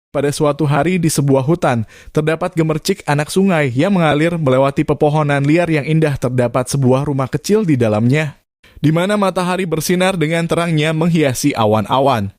Pada suatu hari di sebuah hutan, terdapat gemercik anak sungai yang mengalir melewati pepohonan liar yang indah. Terdapat sebuah rumah kecil di dalamnya, di mana matahari bersinar dengan terangnya menghiasi awan-awan.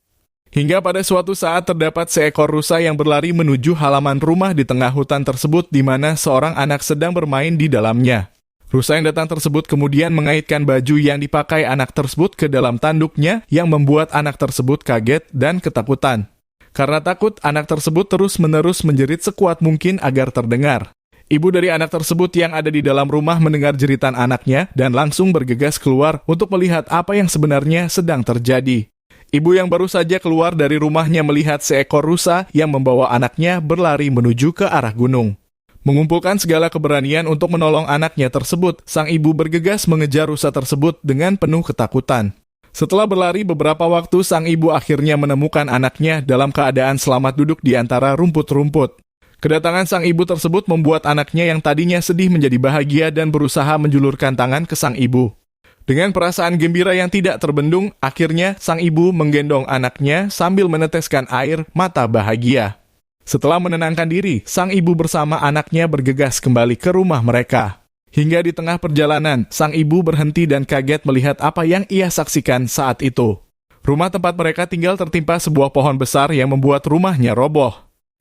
Hingga pada suatu saat terdapat seekor rusa yang berlari menuju halaman rumah di tengah hutan tersebut, di mana seorang anak sedang bermain di dalamnya. Rusa yang datang tersebut kemudian mengaitkan baju yang dipakai anak tersebut ke dalam tanduknya, yang membuat anak tersebut kaget dan ketakutan. Karena takut, anak tersebut terus-menerus menjerit sekuat mungkin agar terdengar. Ibu dari anak tersebut yang ada di dalam rumah mendengar jeritan anaknya dan langsung bergegas keluar untuk melihat apa yang sebenarnya sedang terjadi. Ibu yang baru saja keluar dari rumahnya melihat seekor rusa yang membawa anaknya berlari menuju ke arah gunung. Mengumpulkan segala keberanian untuk menolong anaknya tersebut, sang ibu bergegas mengejar rusa tersebut dengan penuh ketakutan. Setelah berlari beberapa waktu, sang ibu akhirnya menemukan anaknya dalam keadaan selamat duduk di antara rumput-rumput. Kedatangan sang ibu tersebut membuat anaknya yang tadinya sedih menjadi bahagia dan berusaha menjulurkan tangan ke sang ibu. Dengan perasaan gembira yang tidak terbendung, akhirnya sang ibu menggendong anaknya sambil meneteskan air mata bahagia. Setelah menenangkan diri, sang ibu bersama anaknya bergegas kembali ke rumah mereka. Hingga di tengah perjalanan, sang ibu berhenti dan kaget melihat apa yang ia saksikan saat itu. Rumah tempat mereka tinggal tertimpa sebuah pohon besar yang membuat rumahnya roboh.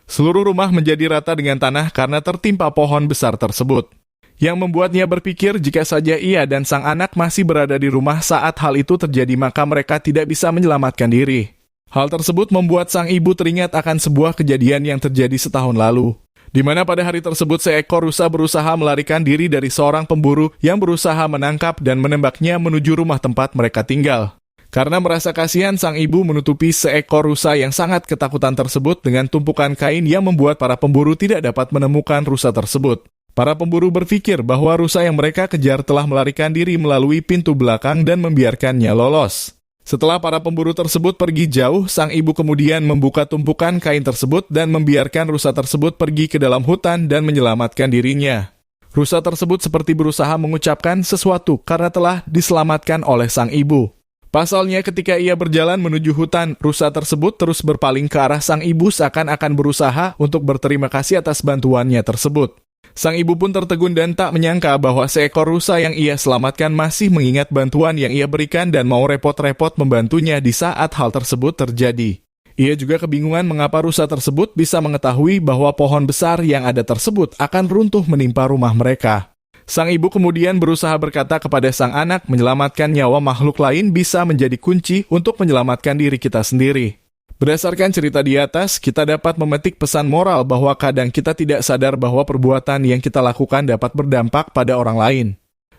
Seluruh rumah menjadi rata dengan tanah karena tertimpa pohon besar tersebut. Yang membuatnya berpikir jika saja ia dan sang anak masih berada di rumah saat hal itu terjadi, maka mereka tidak bisa menyelamatkan diri. Hal tersebut membuat sang ibu teringat akan sebuah kejadian yang terjadi setahun lalu, di mana pada hari tersebut seekor rusa berusaha melarikan diri dari seorang pemburu yang berusaha menangkap dan menembaknya menuju rumah tempat mereka tinggal. Karena merasa kasihan, sang ibu menutupi seekor rusa yang sangat ketakutan tersebut dengan tumpukan kain yang membuat para pemburu tidak dapat menemukan rusa tersebut. Para pemburu berpikir bahwa rusa yang mereka kejar telah melarikan diri melalui pintu belakang dan membiarkannya lolos. Setelah para pemburu tersebut pergi jauh, sang ibu kemudian membuka tumpukan kain tersebut dan membiarkan rusa tersebut pergi ke dalam hutan dan menyelamatkan dirinya. Rusa tersebut seperti berusaha mengucapkan sesuatu karena telah diselamatkan oleh sang ibu. Pasalnya ketika ia berjalan menuju hutan, rusa tersebut terus berpaling ke arah sang ibu seakan-akan berusaha untuk berterima kasih atas bantuannya tersebut. Sang ibu pun tertegun dan tak menyangka bahwa seekor rusa yang ia selamatkan masih mengingat bantuan yang ia berikan dan mau repot-repot membantunya di saat hal tersebut terjadi. Ia juga kebingungan mengapa rusa tersebut bisa mengetahui bahwa pohon besar yang ada tersebut akan runtuh menimpa rumah mereka. Sang ibu kemudian berusaha berkata kepada sang anak, menyelamatkan nyawa makhluk lain bisa menjadi kunci untuk menyelamatkan diri kita sendiri. Berdasarkan cerita di atas, kita dapat memetik pesan moral bahwa kadang kita tidak sadar bahwa perbuatan yang kita lakukan dapat berdampak pada orang lain.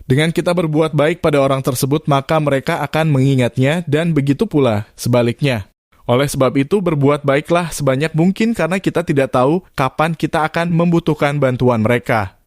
Dengan kita berbuat baik pada orang tersebut, maka mereka akan mengingatnya dan begitu pula sebaliknya. Oleh sebab itu, berbuat baiklah sebanyak mungkin karena kita tidak tahu kapan kita akan membutuhkan bantuan mereka.